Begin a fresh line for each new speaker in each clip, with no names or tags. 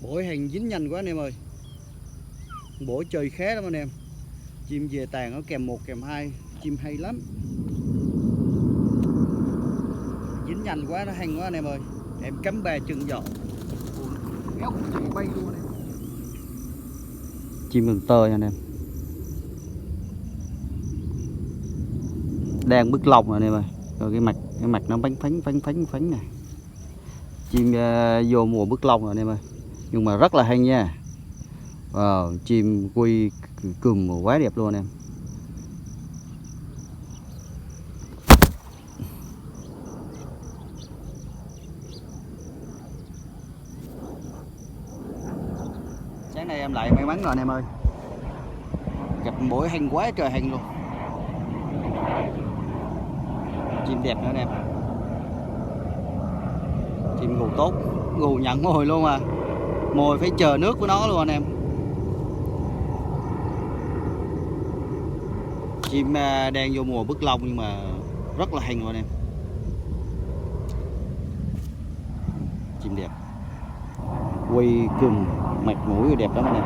Bổi hành dính nhanh quá anh em ơi. Bổi chơi khá lắm anh em. Chim về tàn nó kèm 1 kèm 2, chim hay lắm. Dính nhanh quá, nó hăng quá anh em ơi. Em cắm 3 chân giò. Kéo chạy bay luôn anh em. Chim mừng tơ nha anh em. Đang bứt lông rồi anh em ơi. Rồi cái mặt nó phánh này. Chim vô mùa bứt lông rồi anh em ơi. Nhưng mà rất là hay nha. Chim quy cườm quá đẹp luôn anh em. Sáng nay em lại may mắn rồi anh em ơi. Gặp bổi hăng quá trời hăng luôn. Chim đẹp nữa anh em. Chim gù tốt, gù nhận mồi luôn à. Mồi phải chờ nước của nó luôn anh em. Chim đang vô mùa bứt lông nhưng mà rất là hăng luôn anh em. Chim đẹp. Quay cườm, mặt mũi đẹp lắm anh em.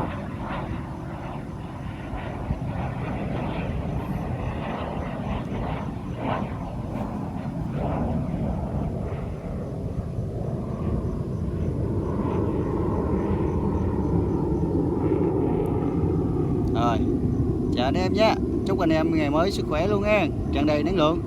Rồi, chào anh em nhé. Chúc anh em ngày mới sức khỏe luôn nha, tràn đầy năng lượng.